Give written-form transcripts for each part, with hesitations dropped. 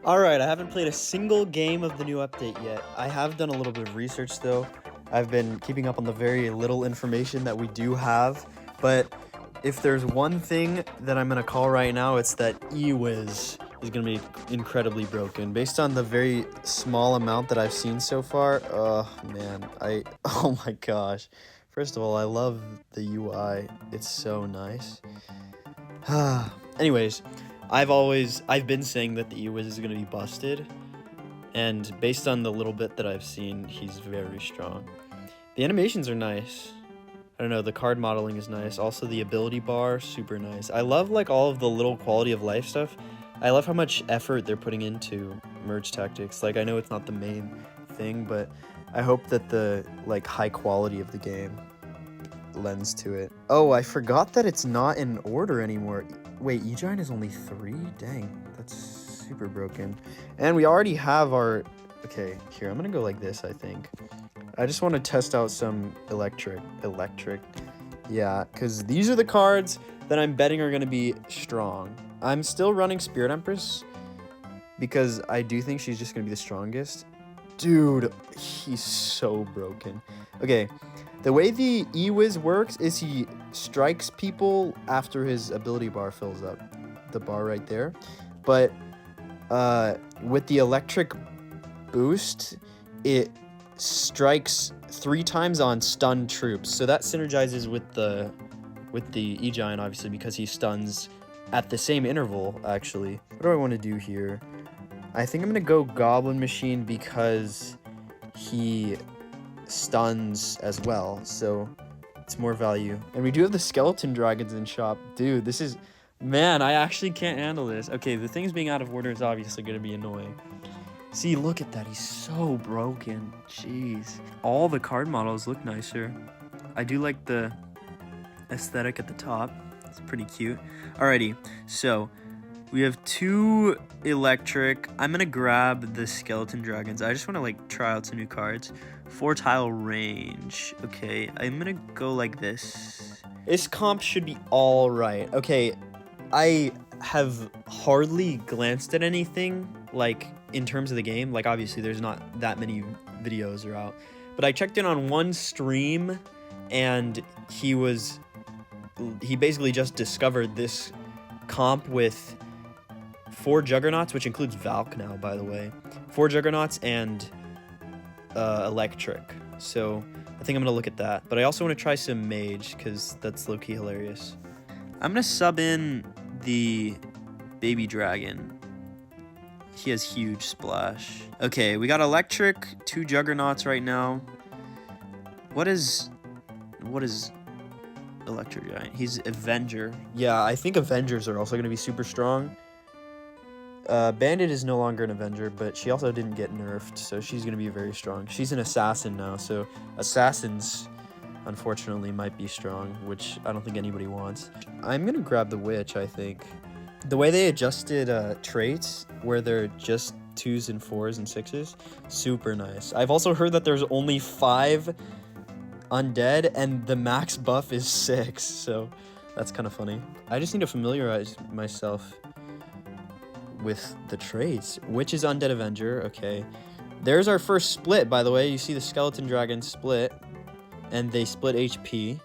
Alright, I haven't played a single game of the new update yet. I have done a little bit of research though. I've been keeping up on the very little information that we do have, but if there's one thing that I'm gonna call right now, it's that eWiz is gonna be incredibly broken. Based on the very small amount that I've seen so far, oh man, oh my gosh. First of all, I love the UI. It's so nice. Anyways, I've been saying that the eWiz is gonna be busted, and based on the little bit that I've seen, he's very strong. The animations are nice. I don't know, the card modeling is nice. Also, the ability bar, super nice. I love like all of the little quality of life stuff. I love how much effort they're putting into merge tactics. Like, I know it's not the main thing, but I hope that the like high quality of the game lends to it. Oh, I forgot that it's not in order anymore. Wait, E-Giant is only 3? Dang, that's super broken. And we already have our... Okay, here, I'm gonna go like this, I think. I just want to test out some electric. Yeah, because these are the cards that I'm betting are gonna be strong. I'm still running Spirit Empress because I do think she's just gonna be the strongest. Dude, he's so broken. Okay, the way the eWiz works is he strikes people after his ability bar fills up. The bar right there. But with the electric boost, it strikes 3 times on stunned troops. So that synergizes with the E-Giant, obviously, because he stuns at the same interval, actually. What do I want to do here? I think I'm going to go Goblin Machine because he stuns as well, so it's more value. And we do have the skeleton dragons in shop. Dude, this is... Man, I actually can't handle this. Okay, the things being out of order is obviously going to be annoying. See, look at that. He's so broken. Jeez. All the card models look nicer. I do like the aesthetic at the top. It's pretty cute. Alrighty, so we have 2 electric. I'm going to grab the skeleton dragons. I just want to like try out some new cards. 4 tile range. Okay, I'm going to go like this. This comp should be all right. Okay, I have hardly glanced at anything like in terms of the game. Like, obviously there's not that many videos are out, but I checked in on one stream and he basically just discovered this comp with 4 juggernauts, which includes Valk now, by the way. 4 juggernauts and electric. So I think I'm gonna look at that, but I also want to try some mage because that's low-key hilarious. I'm gonna sub in the baby dragon. He has huge splash. Okay, we got electric, 2 juggernauts right now. What is electric giant? He's Avenger. Yeah, I think Avengers are also gonna be super strong. Bandit is no longer an Avenger, but she also didn't get nerfed, so she's gonna be very strong. She's an assassin now, so assassins unfortunately might be strong, which I don't think anybody wants. I'm gonna grab the witch, I think. The way they adjusted traits, where they're just 2s and 4s and 6s, super nice. I've also heard that there's only 5 undead, and the max buff is 6, so that's kind of funny. I just need to familiarize myself with the traits. Witch is Undead Avenger, okay. There's our first split, by the way. You see the skeleton dragon split, and they split HP.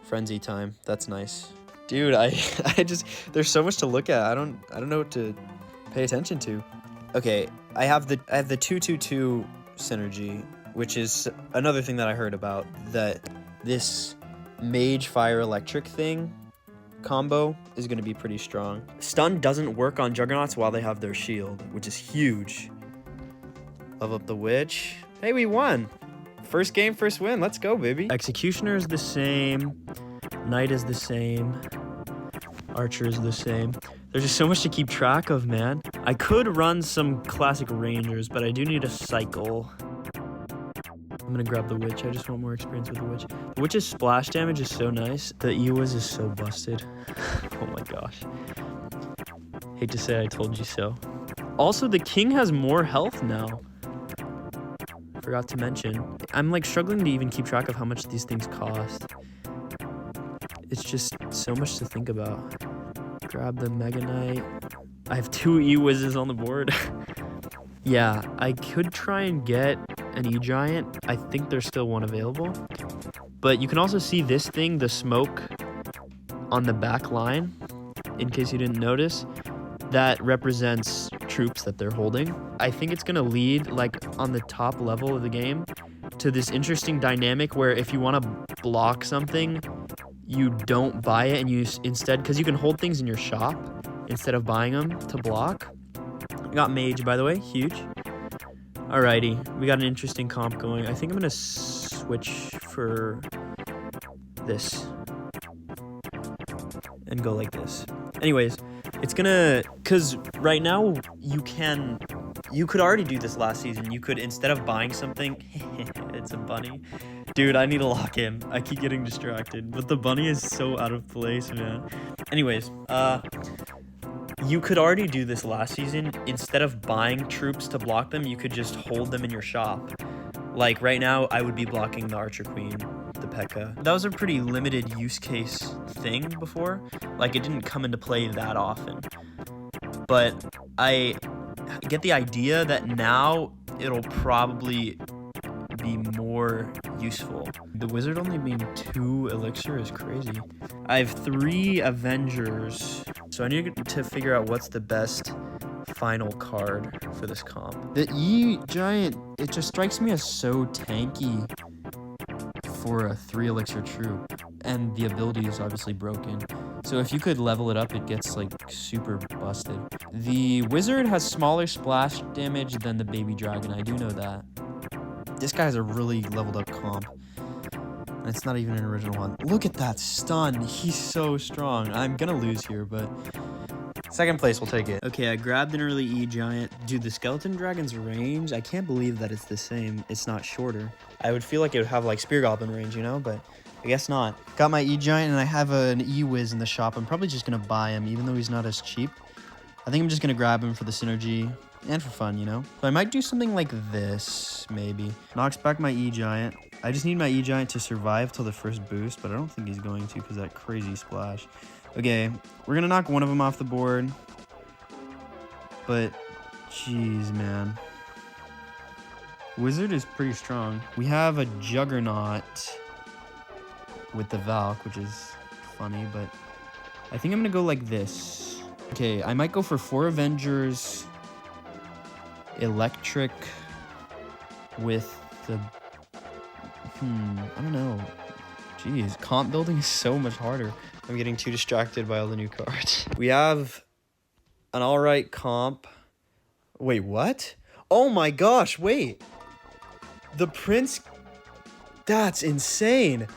Frenzy time, that's nice. Dude, I just, there's so much to look at. I don't know what to pay attention to. Okay, I have the 2-2-2 synergy, which is another thing that I heard about, that this mage fire electric thing combo is going to be pretty strong. Stun doesn't work on juggernauts while they have their shield, which is huge. Level up the witch. Hey, we won. First game, first win. Let's go, baby. Executioner is the same. Knight is the same. Archer is the same. There's just so much to keep track of, man. I could run some classic rangers, but I do need a cycle. I'm gonna grab the witch. I just want more experience with the witch. The witch's splash damage is so nice. The eWiz is so busted. Oh my gosh. Hate to say I told you so. Also, the king has more health now. Forgot to mention. I'm like struggling to even keep track of how much these things cost. It's just so much to think about. Grab the Mega Knight. I have 2 E-Wizzes on the board. Yeah, I could try and get an E-Giant. I think there's still one available. But you can also see this thing, the smoke on the back line, in case you didn't notice. That represents troops that they're holding. I think it's gonna lead, like, on the top level of the game to this interesting dynamic where if you want to block something, you don't buy it and you instead, because you can hold things in your shop instead of buying them to block. I got Mage, by the way, huge. Alrighty, we got an interesting comp going. I think I'm gonna switch for this and go like this. Anyways, it's gonna, because right now you could already do this last season. You could, instead of buying something, it's a bunny. Dude, I need to lock in. I keep getting distracted, but the bunny is so out of place, man. Anyways, you could already do this last season. Instead of buying troops to block them, you could just hold them in your shop. Like right now, I would be blocking the Archer Queen, the P.E.K.K.A. That was a pretty limited use case thing before. Like it didn't come into play that often. But I get the idea that now it'll probably be more useful. The wizard only being 2 elixir is crazy. I have 3 Avengers, so I need to figure out what's the best final card for this comp. The E-Giant, it just strikes me as so tanky for a 3 elixir troop, and the ability is obviously broken. So if you could level it up, it gets like super busted. The wizard has smaller splash damage than the baby dragon, I do know that. This guy has a really leveled up comp. And it's not even an original one. Look at that stun. He's so strong. I'm gonna lose here, but second place, we'll take it. Okay, I grabbed an early E-Giant. Dude, the skeleton dragon's range, I can't believe that it's the same. It's not shorter. I would feel like it would have like Spear Goblin range, you know, but I guess not. Got my E-Giant and I have an E-Wiz in the shop. I'm probably just gonna buy him, even though he's not as cheap. I think I'm just gonna grab him for the synergy and for fun, you know? But I might do something like this, maybe. Knocks back my E-Giant. I just need my E-Giant to survive till the first boost, but I don't think he's going to because that crazy splash. Okay, we're gonna knock one of them off the board. But, jeez, man. Wizard is pretty strong. We have a Juggernaut with the Valk, which is funny, but I think I'm gonna go like this. Okay, I might go for 4 Avengers, Electric with the... I don't know. Jeez, comp building is so much harder. I'm getting too distracted by all the new cards. We have an alright comp. Wait, what? Oh my gosh, wait. The Prince... That's insane.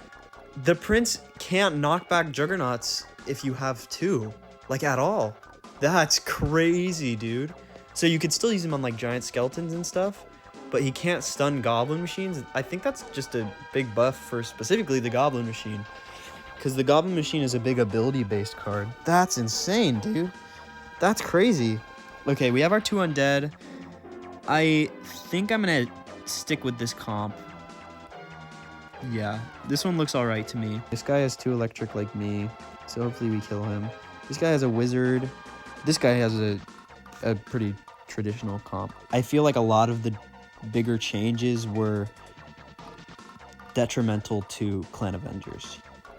The Prince can't knock back Juggernauts if you have 2. Like, at all. That's crazy, dude. So you could still use him on, like, giant skeletons and stuff, but he can't stun Goblin Machines. I think that's just a big buff for specifically the Goblin Machine, because the Goblin Machine is a big ability-based card. That's insane, dude. That's crazy. Okay, we have our 2 undead. I think I'm gonna stick with this comp. Yeah, this one looks alright to me. This guy has 2 electric like me, so hopefully we kill him. This guy has a wizard. This guy has a pretty traditional comp. I feel like a lot of the bigger changes were detrimental to Clan Avengers,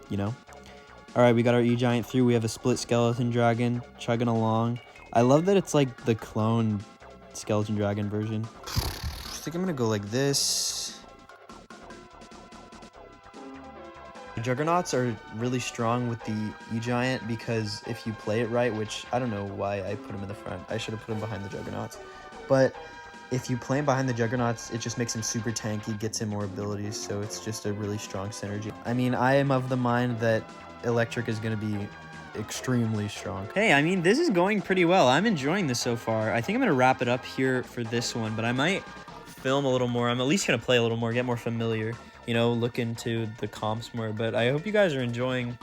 you know? Alright, we got our E-Giant through. We have a split Skeleton Dragon chugging along. I love that it's like the clone Skeleton Dragon version. I think I'm gonna go like this. The Juggernauts are really strong with the E-Giant because if you play it right, which I don't know why I put him in the front. I should have put him behind the Juggernauts. But if you play him behind the Juggernauts, it just makes him super tanky, gets him more abilities, so it's just a really strong synergy. I mean, I am of the mind that Electric is going to be extremely strong. Hey, I mean, this is going pretty well. I'm enjoying this so far. I think I'm going to wrap it up here for this one, but I might film a little more. I'm at least going to play a little more, get more familiar, you know, look into the comps more. But I hope you guys are enjoying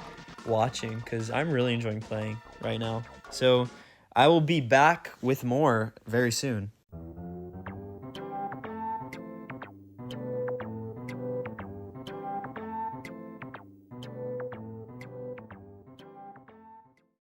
watching, because I'm really enjoying playing right now. So I will be back with more very soon.